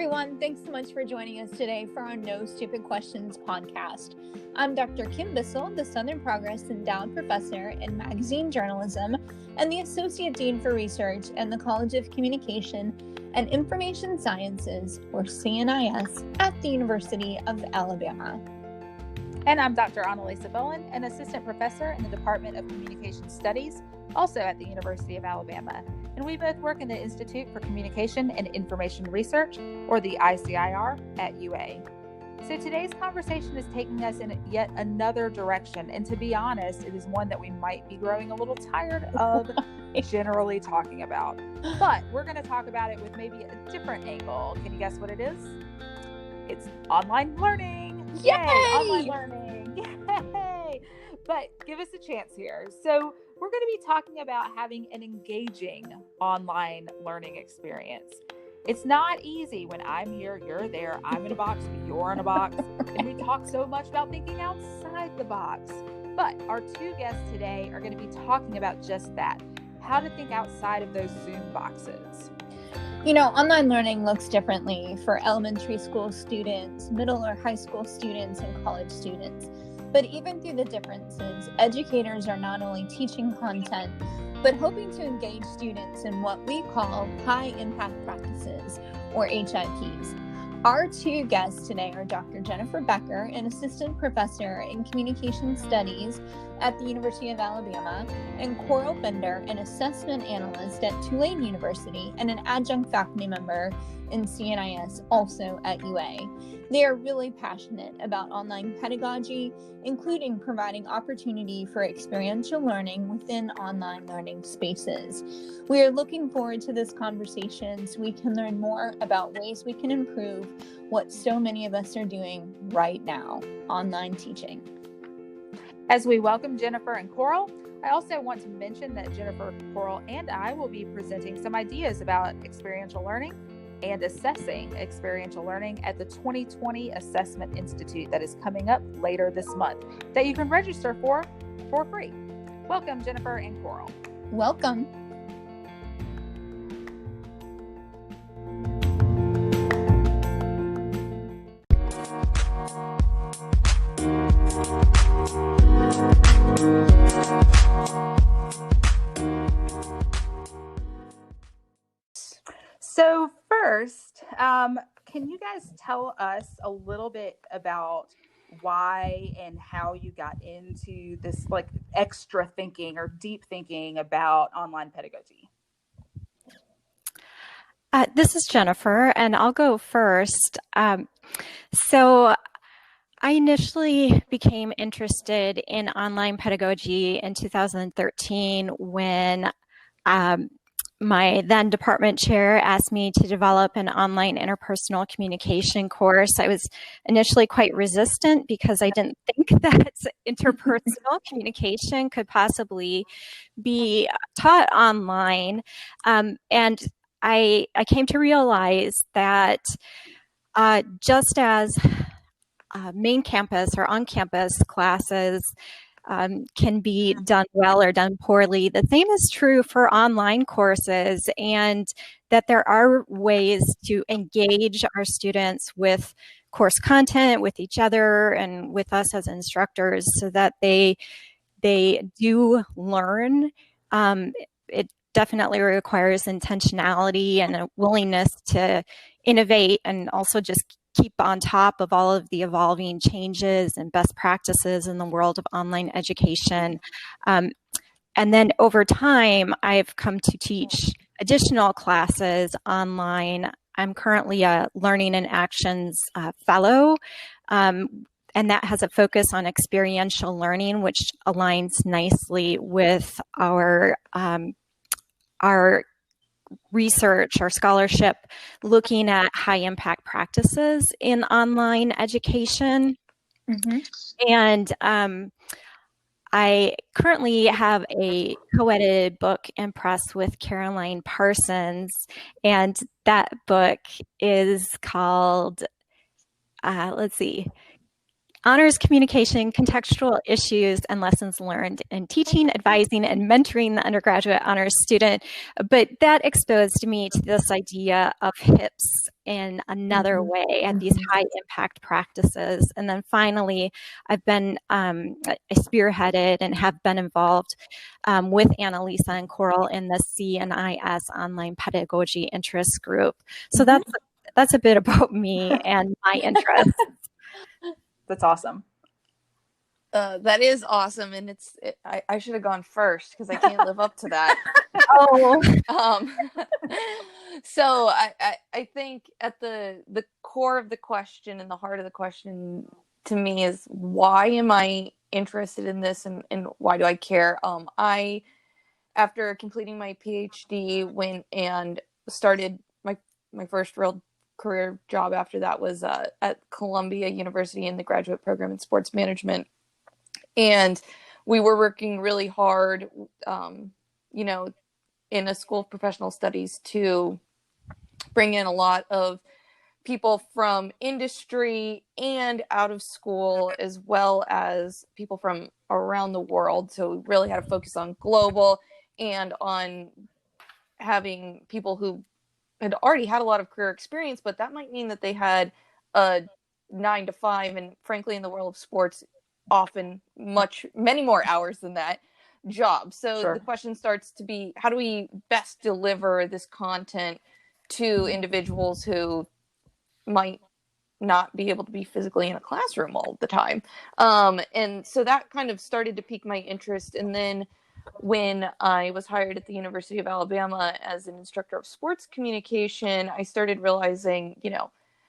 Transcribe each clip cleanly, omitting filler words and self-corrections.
everyone. Thanks so much for joining us today for our No Stupid Questions podcast. I'm Dr. Kim Bissell, the Southern Progress Endowed Professor in Magazine Journalism and the Associate Dean for Research in the College of Communication and Information Sciences, or CNIS, at the University of Alabama. And I'm Dr. Annalisa Bowen, an Assistant Professor in the Department of Communication Studies, also at the University of Alabama. And we both work in the Institute for Communication and Information Research, or the ICIR, at UA. So today's conversation is taking us in yet another direction. And to be honest, it is one that we might be growing a little tired of generally talking about. But we're going to talk about it with maybe a different angle. Can you guess what it is? It's online learning. Yay! Online learning. Yay! But give us a chance here. So we're going to be talking about having an engaging online learning experience. It's not easy when I'm here, you're there, I'm in a box, you're in a box, and we talk so much about thinking outside the box. But our two guests today are going to be talking about just that, how to think outside of those Zoom boxes. You know, online learning looks differently for elementary school students, middle or high school students, and college students. But even through the differences, educators are not only teaching content, but hoping to engage students in what we call high impact practices, or HIPs. Our two guests today are Dr. Jennifer Becker, an assistant professor in communication studies at the University of Alabama, and Coral Bender, an assessment analyst at Tulane University and an adjunct faculty member in CNIS, also at UA. They are really passionate about online pedagogy, including providing opportunity for experiential learning within online learning spaces. We are looking forward to this conversation so we can learn more about ways we can improve what so many of us are doing right now, online teaching. As we welcome Jennifer and Coral, I also want to mention that Jennifer, Coral, and I will be presenting some ideas about experiential learning and assessing experiential learning at the 2020 Assessment Institute that is coming up later this month that you can register for free. Welcome, Jennifer and Coral. Welcome. So first, can you guys tell us a little bit about why and how you got into this like extra thinking or deep thinking about online pedagogy? This is Jennifer, and I'll go first. So I initially became interested in online pedagogy in 2013 when my then department chair asked me to develop an online interpersonal communication course. I was initially quite resistant because I didn't think that interpersonal communication could possibly be taught online. And I came to realize that just as main campus or on-campus classes can be done well or done poorly, the same is true for online courses, and that there are ways to engage our students with course content, with each other, and with us as instructors so that they do learn. It definitely requires intentionality and a willingness to innovate and also just keep on top of all of the evolving changes and best practices in the world of online education. And then over time, I've come to teach additional classes online. I'm currently a Learning and Actions fellow, and that has a focus on experiential learning, which aligns nicely with our research or scholarship looking at high impact practices in online education. Mm-hmm. And I currently have a co-edited book in press with Caroline Parsons, and that book is called, honors communication, contextual issues, and lessons learned in teaching, advising, and mentoring the undergraduate honors student. But that exposed me to this idea of HIPS in another way and these high impact practices. And then finally, I've been I spearheaded and have been involved with Annalisa and Coral in the CNIS online pedagogy interest group. So that's a bit about me and my interests. That's awesome. That is awesome, and I should have gone first because I can't live up to that. So I think at the core of the question and the heart of the question to me is, why am I interested in this, and why do I care? I, after completing my PhD, went and started my first real career job after that was at Columbia University in the graduate program in sports management. And we were working really hard, in a school of professional studies to bring in a lot of people from industry and out of school, as well as people from around the world. So we really had to focus on global and on having people who had already had a lot of career experience, but that might mean that they had a 9 to 5, and frankly, in the world of sports, often many more hours than that job. So The question starts to be, how do we best deliver this content to individuals who might not be able to be physically in a classroom all the time? And so that kind of started to pique my interest. And then when I was hired at the University of Alabama as an instructor of sports communication, I started realizing,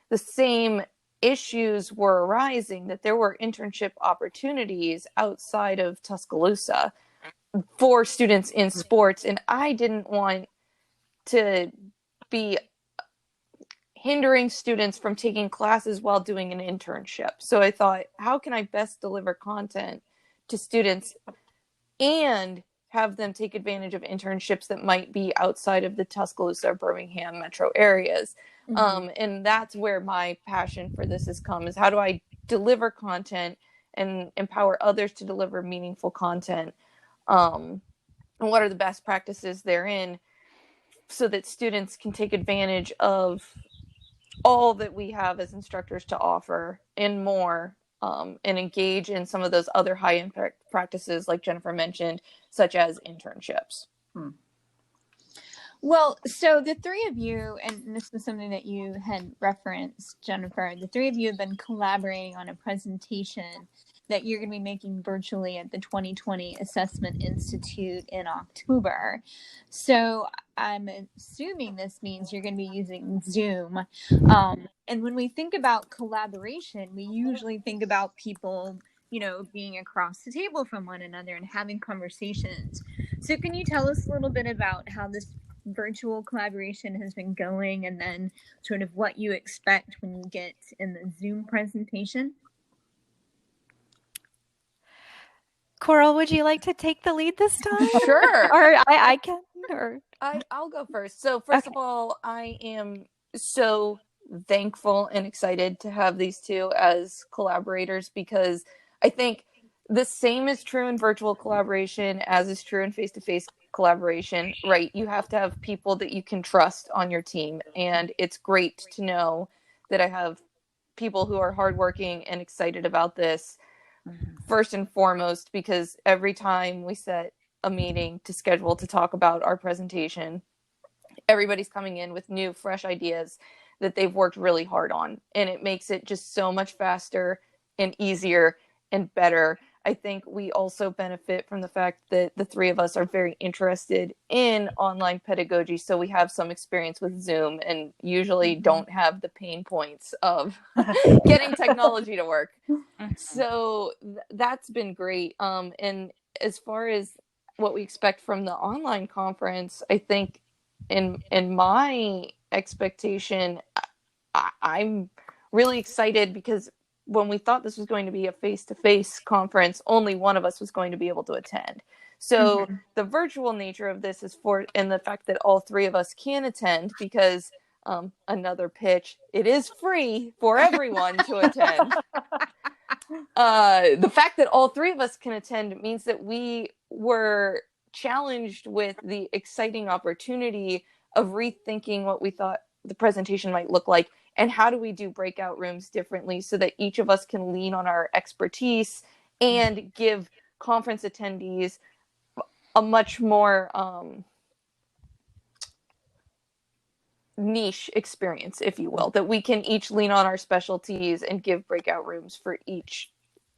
the same issues were arising, that there were internship opportunities outside of Tuscaloosa for students in sports. And I didn't want to be hindering students from taking classes while doing an internship. So I thought, how can I best deliver content to students and have them take advantage of internships that might be outside of the Tuscaloosa or Birmingham metro areas? And that's where my passion for this has come, is how do I deliver content and empower others to deliver meaningful content? And what are the best practices therein, so that students can take advantage of all that we have as instructors to offer and more, and engage in some of those other high impact practices like Jennifer mentioned, such as internships. Well, so the three of you, and this is something that you had referenced, Jennifer, the three of you have been collaborating on a presentation that you're going to be making virtually at the 2020 Assessment Institute in October. So I'm assuming this means you're going to be using Zoom. And when we think about collaboration, we usually think about people, being across the table from one another and having conversations. So can you tell us a little bit about how this virtual collaboration has been going, and then sort of what you expect when you get in the Zoom presentation? Coral, would you like to take the lead this time? Sure. Or I can? Or I'll go first. So first of all, I am so thankful and excited to have these two as collaborators, because I think the same is true in virtual collaboration as is true in face-to-face collaboration, right? You have to have people that you can trust on your team. And it's great to know that I have people who are hardworking and excited about this, first and foremost, because every time we set a meeting to schedule to talk about our presentation, everybody's coming in with new, fresh ideas that they've worked really hard on. And it makes it just so much faster and easier and better. I think we also benefit from the fact that the three of us are very interested in online pedagogy. So we have some experience with Zoom and usually don't have the pain points of getting technology to work. So that's been great. And as far as what we expect from the online conference, I think in my expectation, I'm really excited, because when we thought this was going to be a face-to-face conference, only one of us was going to be able to attend. So the virtual nature of this is and the fact that all three of us can attend, because another pitch, it is free for everyone to attend. the fact that all three of us can attend means that we were challenged with the exciting opportunity of rethinking what we thought the presentation might look like, and how do we do breakout rooms differently so that each of us can lean on our expertise and give conference attendees a much more niche experience, if you will, that we can each lean on our specialties and give breakout rooms for each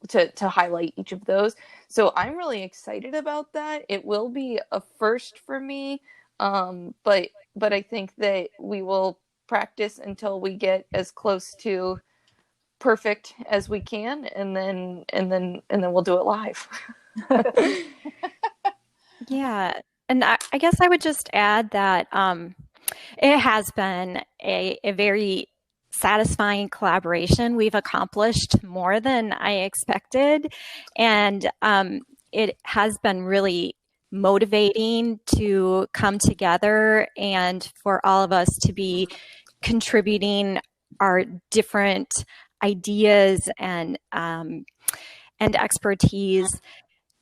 to highlight each of those. So I'm really excited about that. It will be a first for me, but I think that we will practice until we get as close to perfect as we can, and then we'll do it live. Yeah, and I guess I would just add that it has been a very satisfying collaboration. We've accomplished more than I expected, and it has been really motivating to come together and for all of us to be contributing our different ideas and expertise.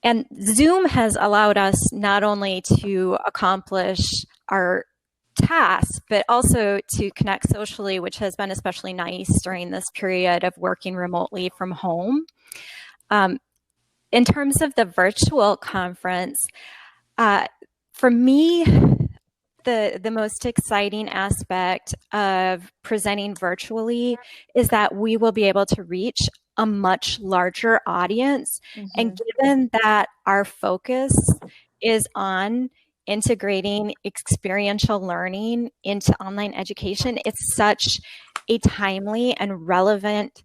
And Zoom has allowed us not only to accomplish our tasks, but also to connect socially, which has been especially nice during this period of working remotely from home. In terms of the virtual conference, for me, the most exciting aspect of presenting virtually is that we will be able to reach a much larger audience. And given that our focus is on integrating experiential learning into online education, it's such a timely and relevant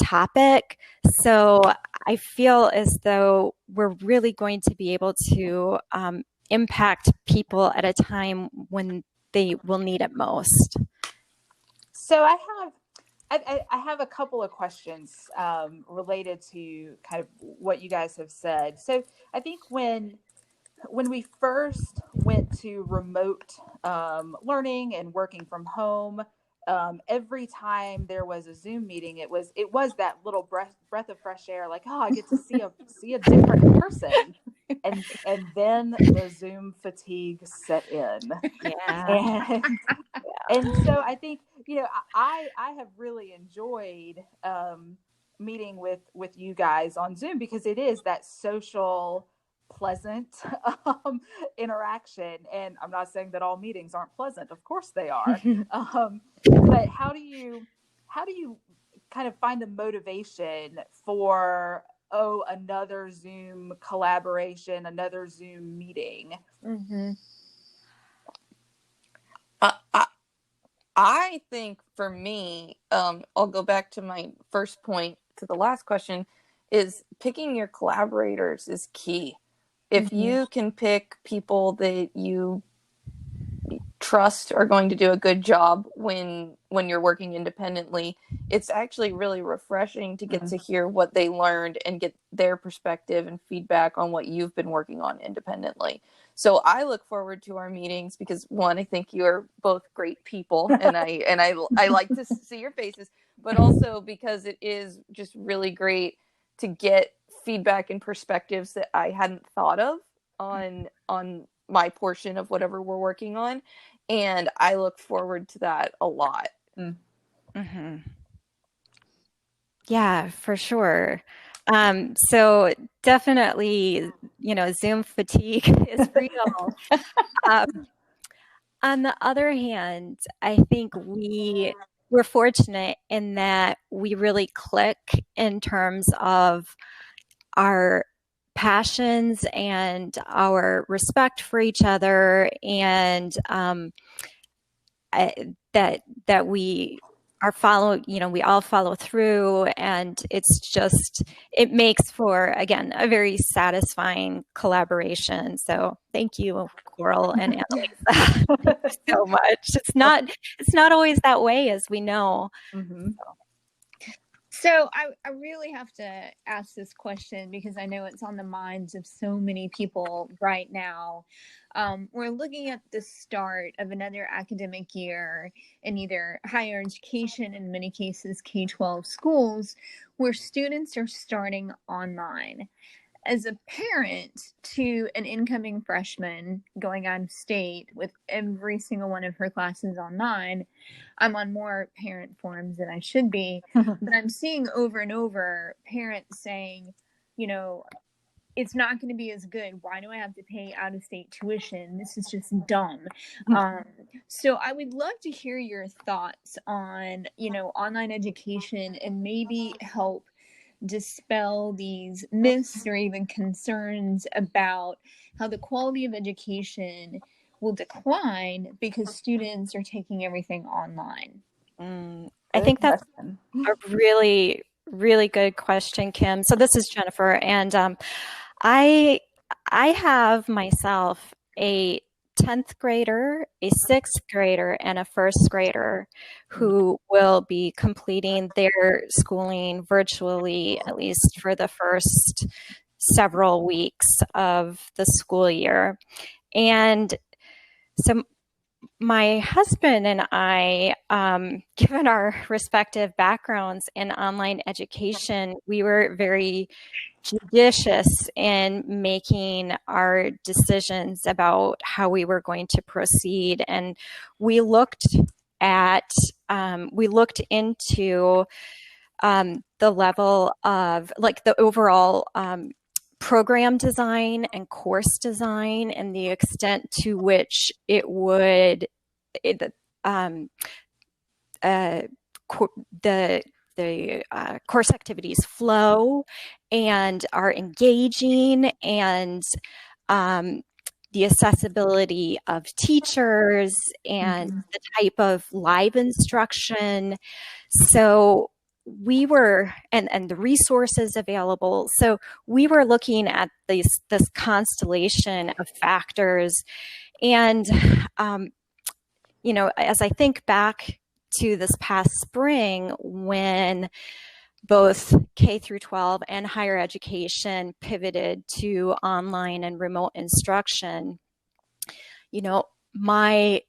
topic. So I feel as though we're really going to be able to impact people at a time when they will need it most. So I have a couple of questions related to kind of what you guys have said. So I think when we first went to remote learning and working from home, every time there was a Zoom meeting, it was that little breath of fresh air, like, oh, I get to see a different person. And then the Zoom fatigue set in. Yeah. And so I think, I have really enjoyed meeting with you guys on Zoom, because it is that social, pleasant interaction. And I'm not saying that all meetings aren't pleasant. Of course they are. But how do you kind of find the motivation for another Zoom collaboration, another Zoom meeting? I think for me, I'll go back to my first point to the last question, is picking your collaborators is key. If you can pick people that you trust are going to do a good job when you're working independently, it's actually really refreshing to get to hear what they learned and get their perspective and feedback on what you've been working on independently. So I look forward to our meetings because, one, I think you're both great people, and I like to see your faces, but also because it is just really great to get feedback and perspectives that I hadn't thought of on my portion of whatever we're working on. And I look forward to that a lot. Yeah, for sure. So definitely, Zoom fatigue is real. On the other hand, I think we're fortunate in that we really click in terms of our passions and our respect for each other, and that we are we all follow through, and it makes for, again, a very satisfying collaboration. So thank you, Coral and Annalisa. Thank you so much. It's not always that way, as we know. So I really have to ask this question because I know it's on the minds of so many people right now. We're looking at the start of another academic year in either higher education, in many cases K-12 schools, where students are starting online. As a parent to an incoming freshman going out of state with every single one of her classes online, I'm on more parent forums than I should be, but I'm seeing over and over parents saying, you know, it's not going to be as good. Why do I have to pay out of state tuition? This is just dumb. So I would love to hear your thoughts on, online education and maybe help dispel these myths or even concerns about how the quality of education will decline because students are taking everything online. I think that's a really, really good question, Kim. So this is Jennifer, and I have myself a 10th grader, a 6th grader, and a 1st grader who will be completing their schooling virtually, at least for the first several weeks of the school year. And so my husband and I, given our respective backgrounds in online education, we were very judicious in making our decisions about how we were going to proceed. And we looked into the level of like the overall program design and course design and the extent to which it would the course activities flow and are engaging, and the accessibility of teachers and the type of live instruction. So we were, and the resources available. So we were looking at this constellation of factors. And, as I think back to this past spring when both K through 12 and higher education pivoted to online and remote instruction, my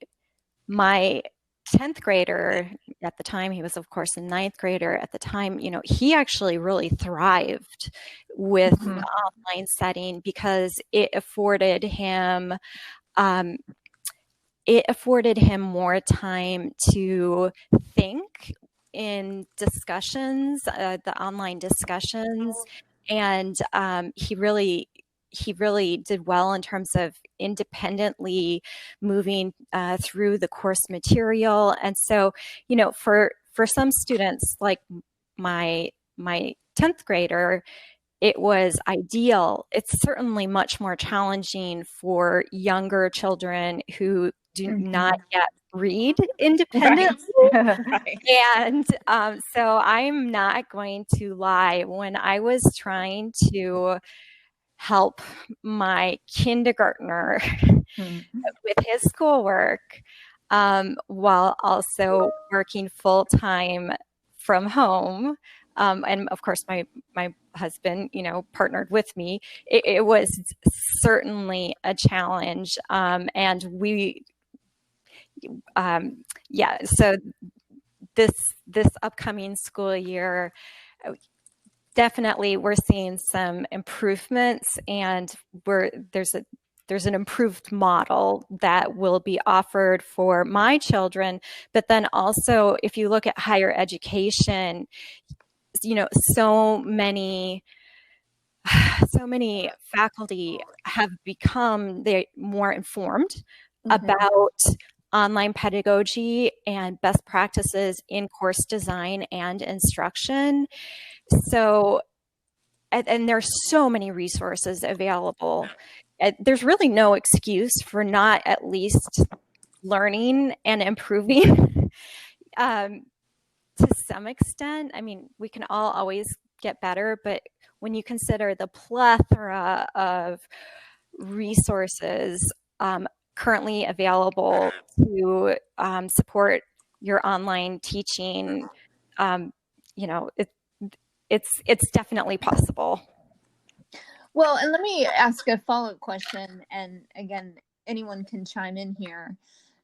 10th grader at the time, he was of course a 9th grader at the time, he actually really thrived with the online setting because it afforded him more time to think in discussions, the online discussions, and he really did well in terms of independently moving through the course material. And so, for some students like my 10th grader, it was ideal. It's certainly much more challenging for younger children who do not yet read independently. Right. And so I'm not going to lie. When I was trying to help my kindergartner with his schoolwork, while also working full-time from home, and of course my husband, partnered with me, it was certainly a challenge. And we, so this upcoming school year, definitely we're seeing some improvements, and there's an improved model that will be offered for my children. But then also, if you look at higher education, so many faculty have become more informed about online pedagogy and best practices in course design and instruction. So, and there's so many resources available. There's really no excuse for not at least learning and improving to some extent. I mean, we can all always get better, but when you consider the plethora of resources currently available to support your online teaching, it's definitely possible. Well, and let me ask a follow-up question, and again, anyone can chime in here.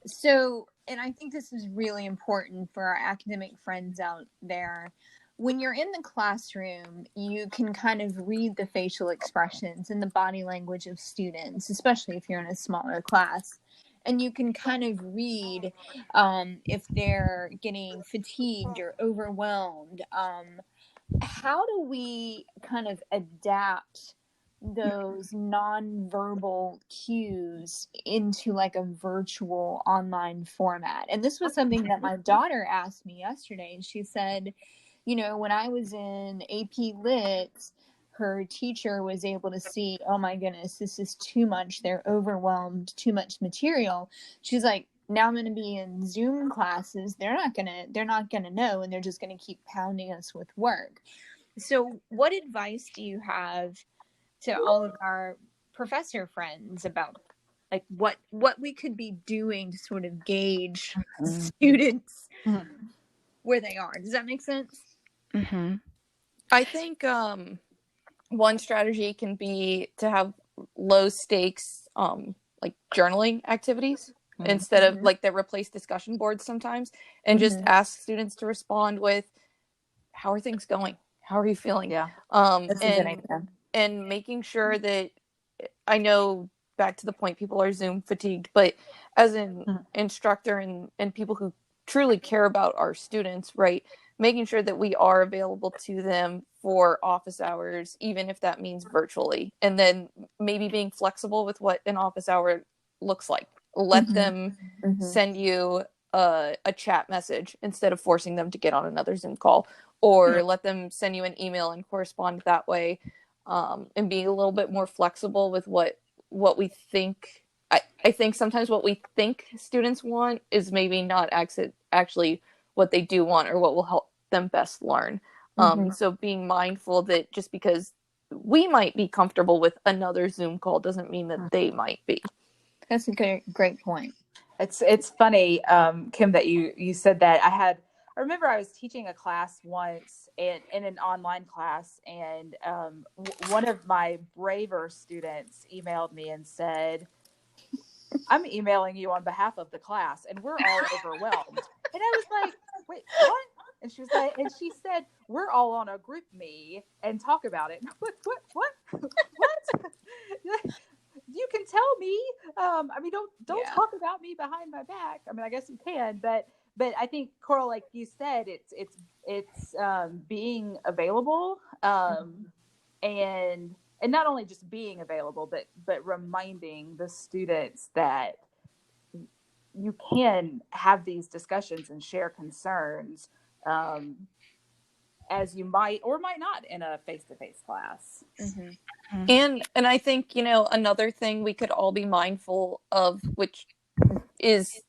So, and I think this is really important for our academic friends out there. When you're in the classroom, you can kind of read the facial expressions and the body language of students, especially if you're in a smaller class. And you can kind of read if they're getting fatigued or overwhelmed. How do we kind of adapt those nonverbal cues into like a virtual online format? And this was something that my daughter asked me yesterday. And she said, you know, when I was in AP Lit, her teacher was able to see, oh my goodness, this is too much. They're overwhelmed, too much material. She's like, now I'm going to be in Zoom classes. They're not going to know, and they're just going to keep pounding us with work. So what advice do you have to all of our professor friends about like what we could be doing to sort of gauge students where they are? Does that make sense? Mm-hmm. I think one strategy can be to have low stakes like journaling activities instead of like the replace discussion boards sometimes, and just ask students to respond with, how are things going? How are you feeling? Yeah. That's a good idea. And making sure that, I know, back to the point, people are Zoom fatigued, but as an instructor and people who truly care about our students, right, making sure that we are available to them for office hours, even if that means virtually, and then maybe being flexible with what an office hour looks like. Let them send you a chat message instead of forcing them to get on another Zoom call, or let them send you an email and correspond that way, and being a little bit more flexible with what we think. I think sometimes what we think students want is maybe not actually what they do want or what will help them best learn. So being mindful that just because we might be comfortable with another Zoom call doesn't mean that they might be. That's a great point. It's funny, Kim, that you said that. I remember I was teaching a class once in an online class, and one of my braver students emailed me and said, I'm emailing you on behalf of the class, and we're all overwhelmed. And I was like, wait, what? And she was like, and she said, we're all on a group me and talk about it. What? You can tell me. I mean, don't talk about me behind my back. I mean, I guess you can, but I think, Coral, like you said, it's being available, and not only just being available, but reminding the students that you can have these discussions and share concerns, as you might or might not in a face-to-face class. And I think, you know, another thing we could all be mindful of, which is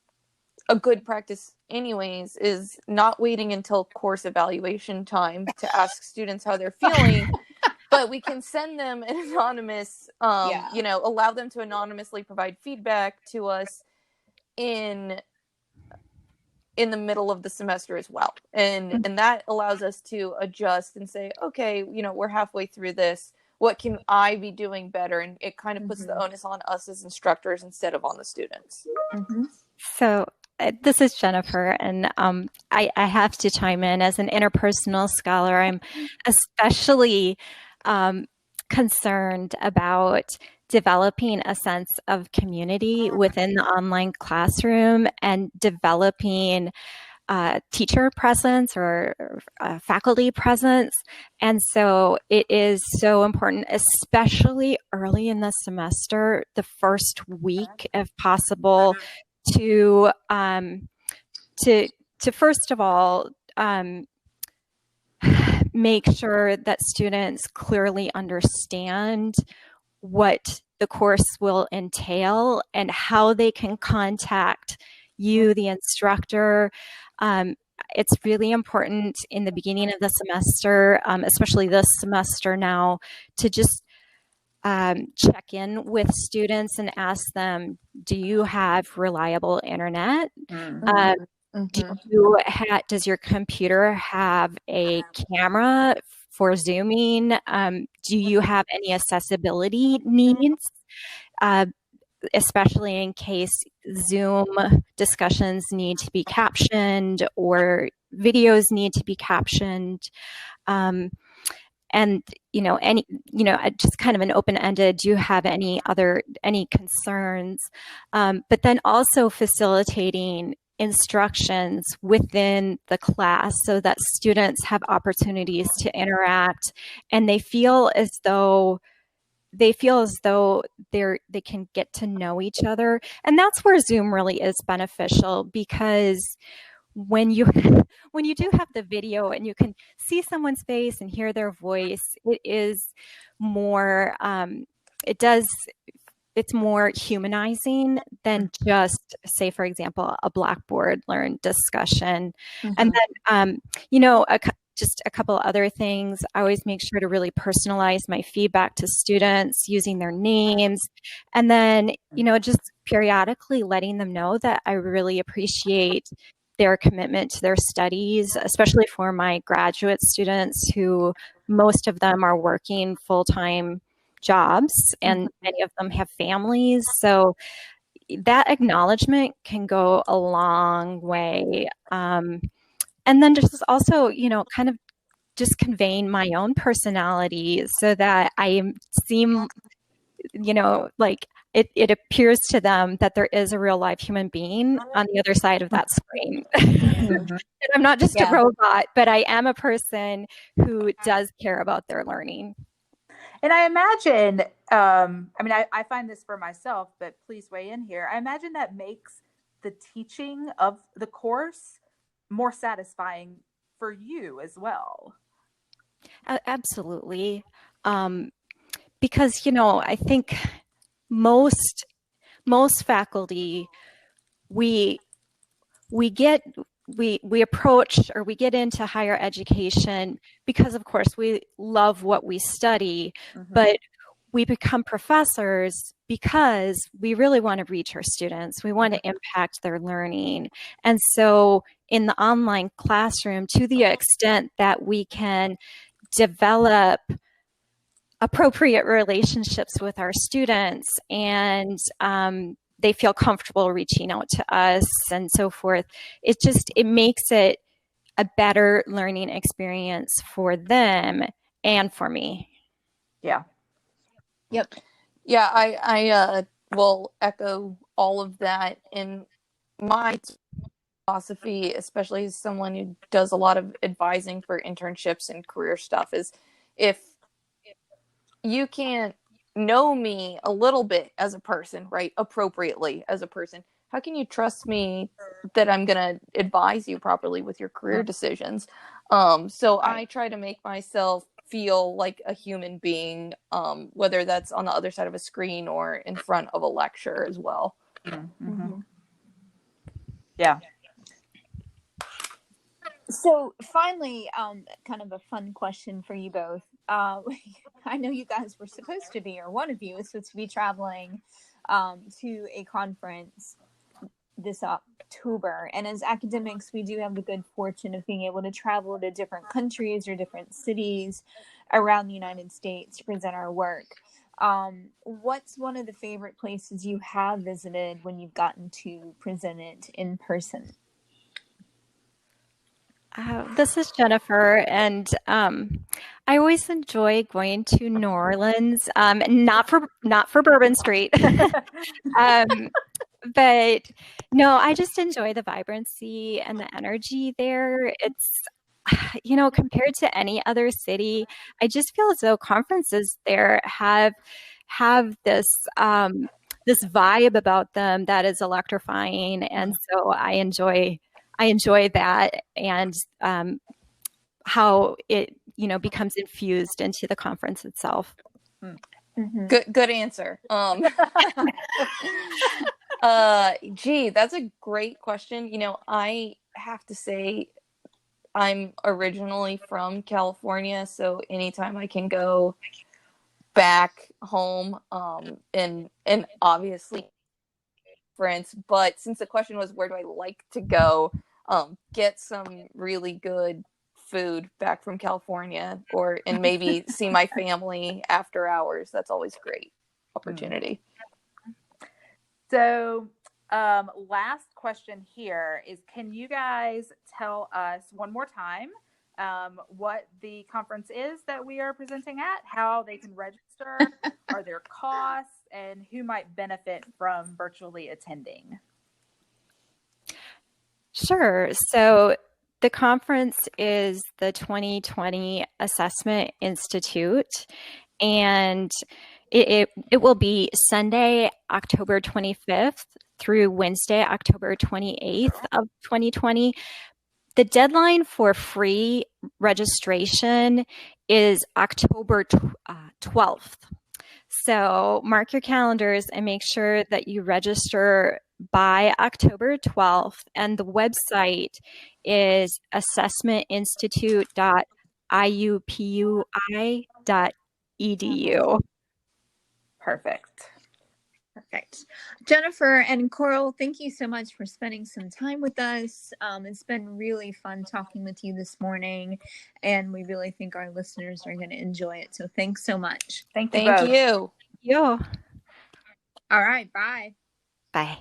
a good practice anyways, is not waiting until course evaluation time to ask students how they're feeling. But we can send them an anonymous, you know, allow them to anonymously provide feedback to us in the middle of the semester as well. And that allows us to adjust and say, okay, you know, we're halfway through this. What can I be doing better? And it kind of puts the onus on us as instructors instead of on the students. So this is Jennifer, and I have to chime in. As an interpersonal scholar, I'm especially concerned about developing a sense of community within the online classroom and developing teacher presence or faculty presence. And so it is so important, especially early in the semester, the first week, if possible, to first of all, make sure that students clearly understand what the course will entail and how they can contact you, the instructor. It's really important in the beginning of the semester, especially this semester now, to just check in with students and ask them, do you have reliable internet? Does your computer have a camera for Zooming? Do you have any accessibility needs? Especially in case Zoom discussions need to be captioned or videos need to be captioned. And, just kind of an open-ended, do you have any concerns? But then also facilitating instructions within the class so that students have opportunities to interact and they feel as though they can get to know each other. And that's where Zoom really is beneficial, because when you when you do have the video and you can see someone's face and hear their voice, it is more it's more humanizing than just, say, for example, a Blackboard Learn discussion. And then just a couple other things. I always make sure to really personalize my feedback to students using their names. And then, just periodically letting them know that I really appreciate their commitment to their studies, especially for my graduate students who most of them are working full-time jobs and many of them have families. So that acknowledgement can go a long way. And then just also, kind of just conveying my own personality so that I seem, like it appears to them that there is a real live human being on the other side of that screen. And I'm not just a robot, but I am a person who does care about their learning. And I imagine, I find this for myself, but please weigh in here. I imagine that makes the teaching of the course more satisfying for you as well. Absolutely. Because, I think most faculty, we approach or we get into higher education because, of course, we love what we study, but we become professors because we really want to reach our students. We want to impact their learning. And so in the online classroom, to the extent that we can develop appropriate relationships with our students and they feel comfortable reaching out to us and so forth, it makes it a better learning experience for them and for me. Yeah. Yep. Yeah, I will echo all of that. In my philosophy, especially as someone who does a lot of advising for internships and career stuff, is if you can't know me a little bit as a person, right, appropriately as a person, how can you trust me that I'm going to advise you properly with your career decisions? So I try to make myself feel like a human being, whether that's on the other side of a screen or in front of a lecture as well. Yeah. So finally, kind of a fun question for you both. I know you guys were supposed to be, or one of you is supposed to be traveling to a conference this October. And as academics, we do have the good fortune of being able to travel to different countries or different cities around the United States to present our work. What's one of the favorite places you have visited when you've gotten to present it in person? This is Jennifer, and I always enjoy going to New Orleans. Not for Bourbon Street, but no, I just enjoy the vibrancy and the energy there. It's compared to any other city, I just feel as though conferences there have this this vibe about them that is electrifying, and so I enjoy that, and how it becomes infused into the conference itself. Good answer. Gee, that's a great question. I have to say I'm originally from California, so anytime I can go back home, and obviously friends, but since the question was where do I like to go, get some really good food back from California, and maybe see my family after hours. That's always a great opportunity. So last question here is, can you guys tell us one more time what the conference is that we are presenting at, how they can register, are there costs, and who might benefit from virtually attending? Sure. So the conference is the 2020 Assessment Institute, and it will be Sunday, October 25th through Wednesday, October 28th of 2020. The deadline for free registration is October 12th. So mark your calendars and make sure that you register by October 12th. And the website is assessmentinstitute.iupui.edu. Perfect. Jennifer and Coral, thank you so much for spending some time with us. It's been really fun talking with you this morning, and we really think our listeners are going to enjoy it. So thanks so much. Thank you. Thank you. Yo. All right. Bye. Bye.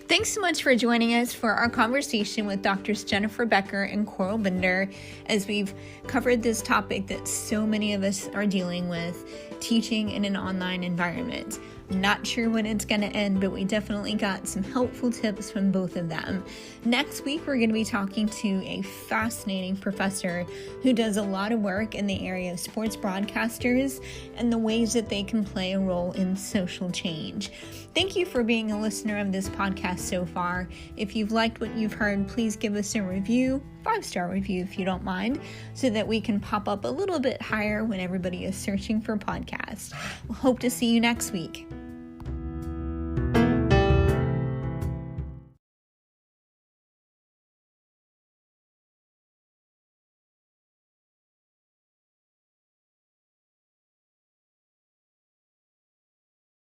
Thanks so much for joining us for our conversation with Drs. Jennifer Becker and Coral Bender as we've covered this topic that so many of us are dealing with, teaching in an online environment. I'm not sure when it's going to end, but we definitely got some helpful tips from both of them. Next week, we're going to be talking to a fascinating professor who does a lot of work in the area of sports broadcasters and the ways that they can play a role in social change. Thank you for being a listener of this podcast so far. If you've liked what you've heard, please give us a review, 5-star review if you don't mind, so that we can pop up a little bit higher when everybody is searching for podcasts. We'll hope to see you next week.